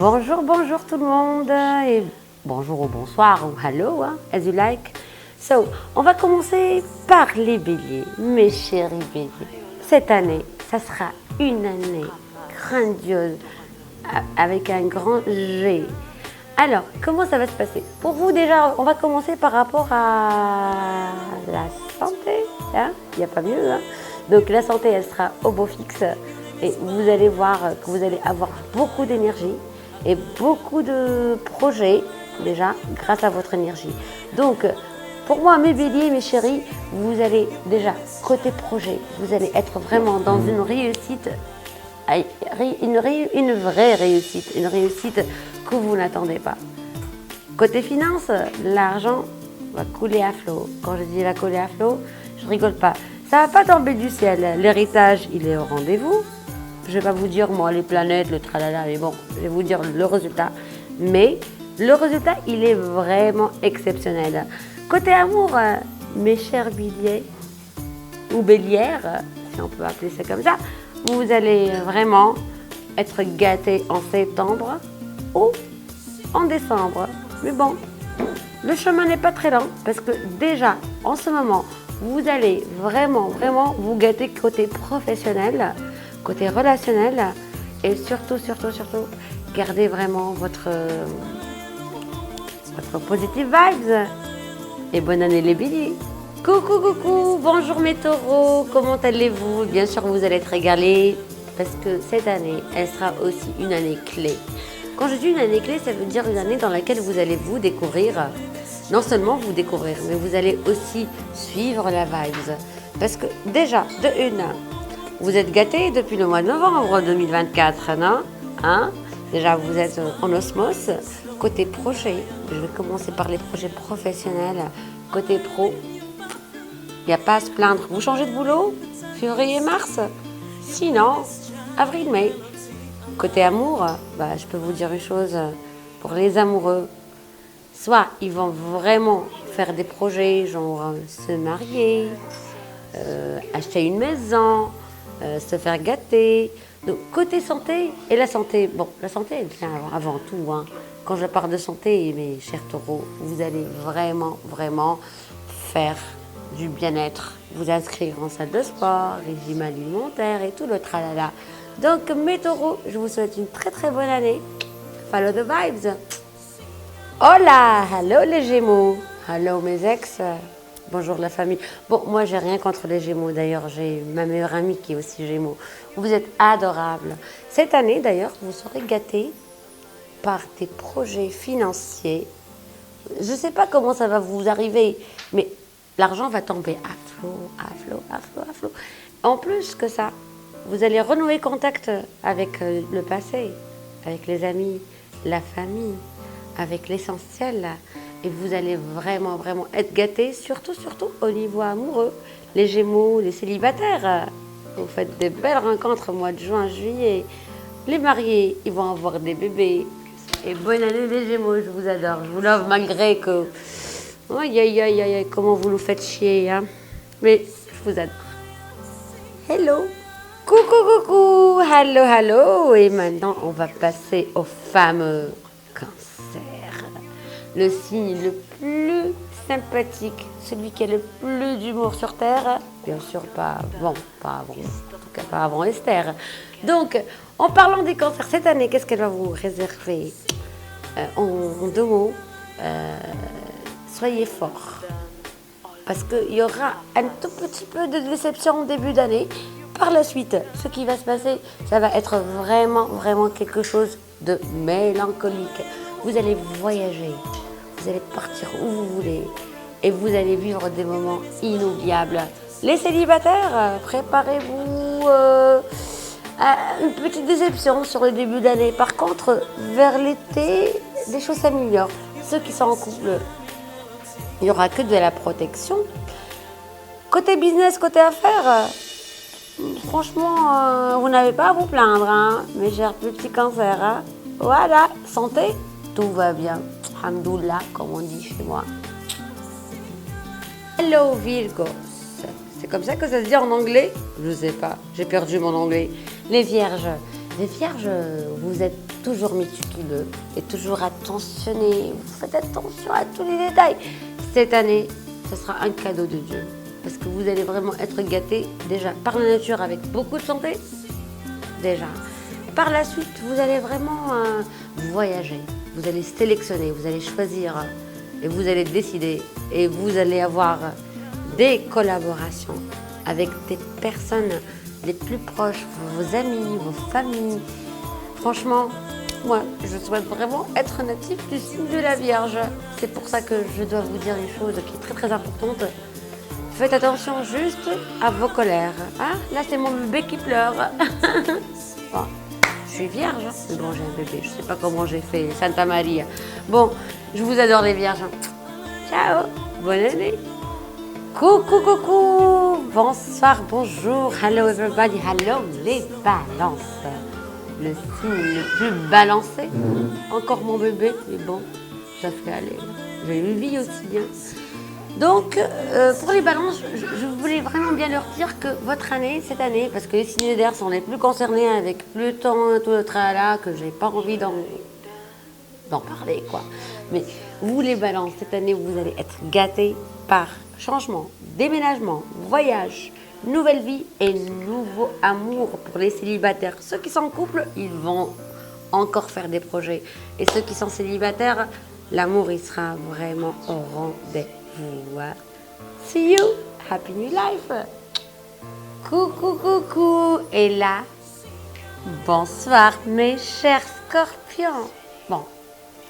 Bonjour, bonjour tout le monde et bonjour ou bonsoir ou hello, as you like. So, on va commencer par les béliers, mes chéris béliers. Cette année, ça sera une année grandiose avec un grand G. Alors, comment ça va se passer? Pour vous déjà, on va commencer par rapport à la santé. Il n'y a pas mieux. Donc la santé, elle sera au beau fixe et vous allez voir que vous allez avoir beaucoup d'énergie et beaucoup de projets déjà grâce à votre énergie. Donc pour moi, mes béliers, mes chéris, vous allez déjà, côté projet, vous allez être vraiment dans une réussite, une vraie réussite, une réussite que vous n'attendez pas. Côté finance, l'argent va couler à flot. Quand je dis va couler à flot, je rigole pas. Ça va pas tomber du ciel. L'héritage, il est au rendez-vous. Je vais pas vous dire, moi, les planètes, le tralala, mais bon, je vais vous dire le résultat. Mais le résultat, il est vraiment exceptionnel. Côté amour, mes chers béliers, ou bélières, si on peut appeler ça comme ça, vous allez vraiment être gâtés en septembre ou en décembre. Mais bon, le chemin n'est pas très lent parce que déjà, en ce moment, vous allez vraiment vous gâter côté professionnel, côté relationnel et surtout, gardez vraiment votre positive vibes. Et bonne année les béliers. Coucou, bonjour mes taureaux, comment allez-vous? Bien sûr, vous allez être régalés parce que cette année, elle sera aussi une année clé. Quand je dis une année clé, ça veut dire une année dans laquelle vous allez vous découvrir, non seulement vous découvrir, mais vous allez aussi suivre la vibes. Parce que déjà, de une, vous êtes gâtés depuis le mois de novembre 2024, non? Déjà, vous êtes en osmose. Côté projet, je vais commencer par les projets professionnels. Côté pro, il n'y a pas à se plaindre. Vous changez de boulot? Février-mars? Sinon, avril-mai. Côté amour, je peux vous dire une chose, pour les amoureux, soit ils vont vraiment faire des projets, genre se marier, acheter une maison, se faire gâter. Donc côté santé, et la santé, la santé elle vient avant tout. Quand je parle de santé, mes chers taureaux, vous allez vraiment faire du bien-être, vous inscrire en salle de sport, régime alimentaire et tout le tralala. Donc mes taureaux, je vous souhaite une très bonne année. Follow the vibes. Hola, hello les gémeaux. Hello mes ex. Bonjour la famille. Bon, moi j'ai rien contre les gémeaux. D'ailleurs, j'ai ma meilleure amie qui est aussi gémeaux. Vous êtes adorables. Cette année d'ailleurs, vous serez gâtés par des projets financiers. Je ne sais pas comment ça va vous arriver, mais l'argent va tomber à flot. En plus que ça, vous allez renouer contact avec le passé, avec les amis, la famille, avec l'essentiel. Et vous allez vraiment être gâtés, surtout au niveau amoureux. Les gémeaux, les célibataires, vous faites des belles rencontres au mois de juin, juillet. Les mariés, ils vont avoir des bébés. Et bonne année les gémeaux, je vous adore. Je vous love malgré que... Aïe, comment vous nous faites chier. Mais je vous adore. Hello. Coucou, hello. Et maintenant, on va passer au fameux cancer. Le signe le plus sympathique, celui qui a le plus d'humour sur Terre. Bien sûr, pas avant, en tout cas pas avant Esther. Donc, en parlant des cancers, cette année, qu'est-ce qu'elle va vous réserver? En deux mots, soyez forts. Parce qu'il y aura un tout petit peu de déception au début d'année. Par la suite, ce qui va se passer, ça va être vraiment quelque chose de mélancolique. Vous allez voyager, vous allez partir où vous voulez et vous allez vivre des moments inoubliables. Les célibataires, préparez-vous à une petite déception sur le début d'année. Par contre, vers l'été, les choses s'améliorent. Ceux qui sont en couple, il n'y aura que de la protection. Côté business, côté affaires, franchement, vous n'avez pas à vous plaindre, mes chers petits cancers. Voilà, santé, tout va bien. Alhamdoulilah, comme on dit chez moi. Hello Virgos. C'est comme ça que ça se dit en anglais? Je sais pas, j'ai perdu mon anglais. Les vierges, vous êtes toujours méticuleux et toujours attentionné. Vous faites attention à tous les détails. Cette année, ce sera un cadeau de Dieu. Parce que vous allez vraiment être gâtés déjà par la nature avec beaucoup de santé. Déjà. Par la suite, vous allez vraiment voyager. Vous allez sélectionner, vous allez choisir et vous allez décider. Et vous allez avoir des collaborations avec des personnes les plus proches, vos amis, vos familles. Franchement, moi, je souhaite vraiment être natif du signe de la Vierge. C'est pour ça que je dois vous dire une chose qui est très très importante. Faites attention juste à vos colères. Ah, là, c'est mon bébé qui pleure. Bon, je suis vierge, hein. Mais bon, j'ai un bébé. Je ne sais pas comment j'ai fait. Santa Maria. Bon, je vous adore les vierges. Ciao, bonne année. Coucou, coucou. Bonsoir, bonjour. Hello everybody. Hello les balances. Le signe le plus balancé. Encore mon bébé, mais bon, ça fait aller. J'ai une vie aussi. Hein. Donc, pour les balances, je voulais vraiment bien leur dire que votre année, cette année, parce que les signes d'air sont les plus concernés avec Pluton et tout le tralala, que j'ai pas envie d'en parler, quoi. Mais vous, les balances, cette année, vous allez être gâtés par changement, déménagement, voyage, nouvelle vie et nouveau amour pour les célibataires. Ceux qui sont en couple, ils vont encore faire des projets. Et ceux qui sont célibataires, l'amour, il sera vraiment au rendez-vous. See you, happy new life. Coucou, coucou. Et là, bonsoir mes chers scorpions. Bon,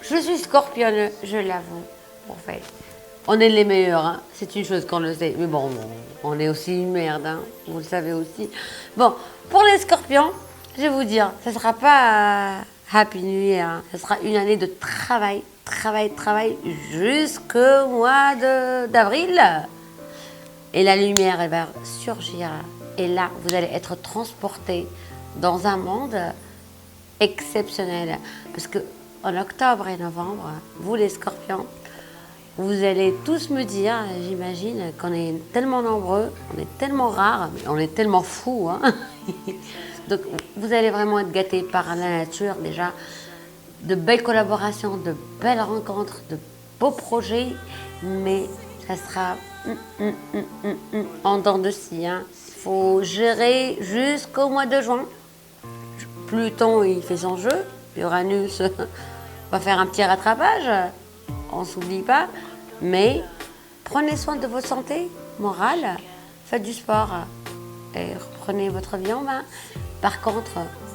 je suis scorpionne, je l'avoue, en fait. On est les meilleurs, hein. C'est une chose qu'on le sait. Mais bon, on est aussi une merde, hein. Vous le savez aussi. Bon, pour les scorpions, je vais vous dire, ce ne sera pas Happy New Year. Hein. Ce sera une année de travail jusqu'au mois d'avril. Et la lumière, elle va surgir. Et là, vous allez être transportés dans un monde exceptionnel. Parce que en octobre et novembre, vous les scorpions, vous allez tous me dire, j'imagine, qu'on est tellement nombreux, on est tellement rares, mais on est tellement fous. Hein. Donc, vous allez vraiment être gâtés par la nature, déjà. De belles collaborations, de belles rencontres, de beaux projets, mais ça sera en dents de scie. Hein. Il faut gérer jusqu'au mois de juin. Pluton, il fait son jeu. Uranus va faire un petit rattrapage. On ne s'oublie pas, mais prenez soin de votre santé morale, faites du sport et reprenez votre vie en main. Par contre,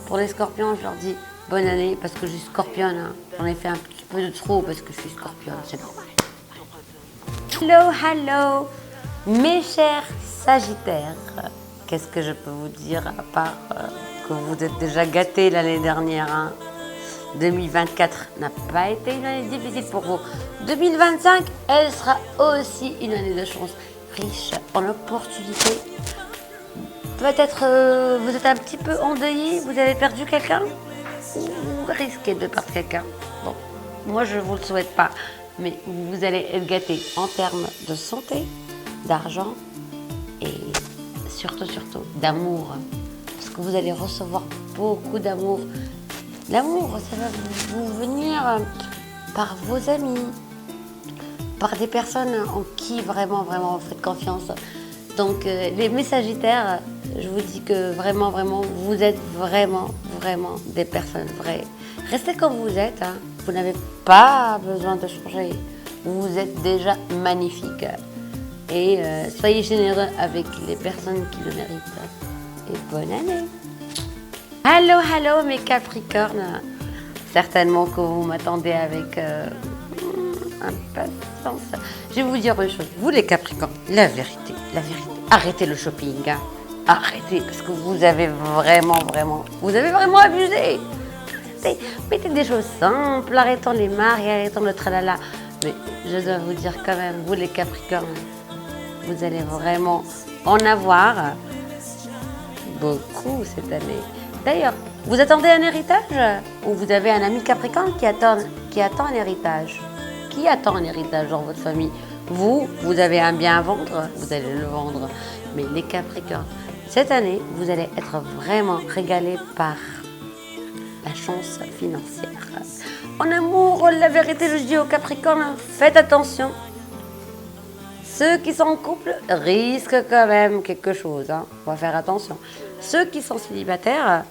pour les scorpions, je leur dis bonne année parce que je suis scorpionne. Hein. J'en ai fait un petit peu de trop parce que je suis scorpionne, c'est normal. Hello, mes chers sagittaires. Qu'est-ce que je peux vous dire à part que vous êtes déjà gâtés l'année dernière, hein. 2024 n'a pas été une année difficile pour vous. 2025, elle sera aussi une année de chance, riche en opportunités. Peut-être vous êtes un petit peu endeuillé, vous avez perdu quelqu'un ou risquez de perdre quelqu'un. Bon, moi je ne vous le souhaite pas, mais vous allez être gâtés en termes de santé, d'argent et surtout d'amour. Parce que vous allez recevoir beaucoup d'amour. L'amour, ça va vous venir par vos amis, par des personnes en qui vraiment vous faites confiance. Donc mes sagittaires, je vous dis que vraiment, vous êtes vraiment des personnes vraies. Restez comme vous êtes, hein. Vous n'avez pas besoin de changer. Vous êtes déjà magnifique. Et soyez généreux avec les personnes qui le méritent. Et bonne année! Hello mes Capricornes. Certainement que vous m'attendez avec impatience. Je vais vous dire une chose. Vous les Capricornes, la vérité. Arrêtez le shopping. Hein. Arrêtez parce que vous avez vraiment abusé. Mettez des choses simples, arrêtons les marques, arrêtons le tralala. Mais je dois vous dire quand même, vous les Capricornes, vous allez vraiment en avoir beaucoup cette année. D'ailleurs, vous attendez un héritage ou vous avez un ami Capricorne qui attend un héritage? Qui attend un héritage dans votre famille? Vous avez un bien à vendre, vous allez le vendre. Mais les Capricornes, cette année, vous allez être vraiment régalés par la chance financière. En amour, la vérité, je dis aux Capricornes, faites attention. Ceux qui sont en couple risquent quand même quelque chose. On va faire attention. Ceux qui sont célibataires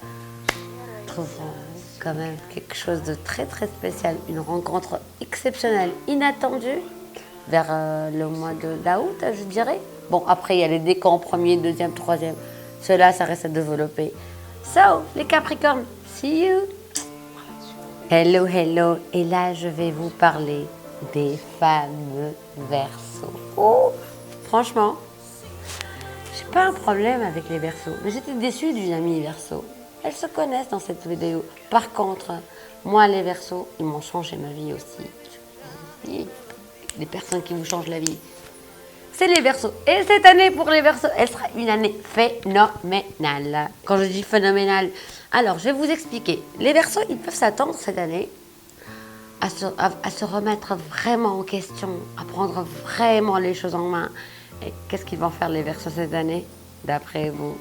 trouveront quand même quelque chose de très très spécial. Une rencontre exceptionnelle, inattendue, vers le mois d'août, je dirais. Bon, après, il y a les décans, premier, deuxième, troisième. Cela, ça reste à développer. So, les Capricornes, see you. Hello, hello. Et là, je vais vous parler des fameux Verseaux. Oh, franchement, j'ai pas un problème avec les Verseaux, mais j'étais déçue d'une amie Verseau. Elles se connaissent dans cette vidéo. Par contre, moi, les Verseaux, ils m'ont changé ma vie aussi. Les personnes qui vous changent la vie, c'est les Verseaux. Et cette année, pour les Verseaux, elle sera une année phénoménale. Quand je dis phénoménale, alors je vais vous expliquer. Les Verseaux, ils peuvent s'attendre cette année à se remettre vraiment en question, à prendre vraiment les choses en main. Et qu'est-ce qu'ils vont faire les Verseaux cette année? D'après vous,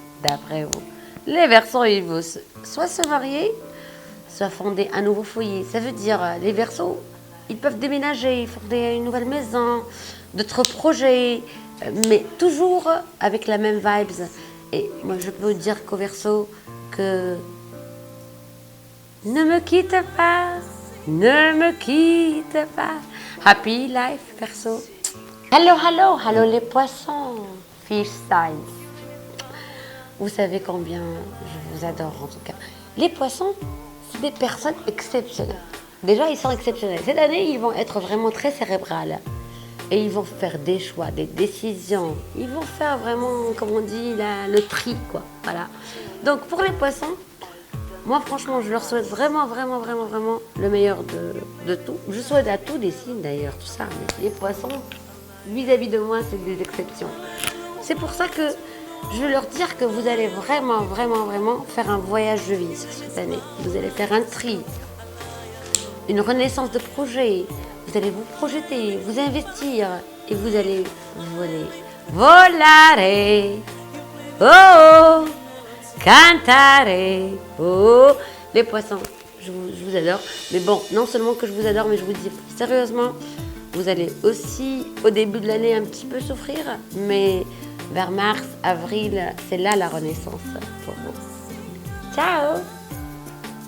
les Verseaux, ils vont soit se marier, soit fonder un nouveau foyer. Ça veut dire, les Verseaux, ils peuvent déménager, fonder une nouvelle maison, d'autres projets, mais toujours avec la même vibes. Et moi, je peux vous dire qu'au Verseau, que ne me quitte pas, ne me quitte pas. Happy life, Verseau. Hello, hello, hello les poissons, fish signs. Vous savez combien je vous adore en tout cas. Les poissons, c'est des personnes exceptionnelles. Déjà, ils sont exceptionnels. Cette année, ils vont être vraiment très cérébrales. Et ils vont faire des choix, des décisions. Ils vont faire vraiment, comme on dit, le tri, quoi. Voilà. Donc, pour les poissons, moi, franchement, je leur souhaite vraiment, vraiment, vraiment, vraiment le meilleur de tout. Je souhaite à tous les signes, d'ailleurs, tout ça. Mais les poissons, vis-à-vis de moi, c'est des exceptions. C'est pour ça que je veux leur dire que vous allez vraiment, vraiment, vraiment faire un voyage de vie sur cette année. Vous allez faire un tri, une renaissance de projet. Vous allez vous projeter, vous investir et vous allez voler. Volare, oh, cantare, oh. Les poissons, je vous adore. Mais bon, non seulement que je vous adore, mais je vous dis sérieusement, vous allez aussi au début de l'année un petit peu souffrir, mais vers mars, avril, c'est là la renaissance pour vous. Ciao!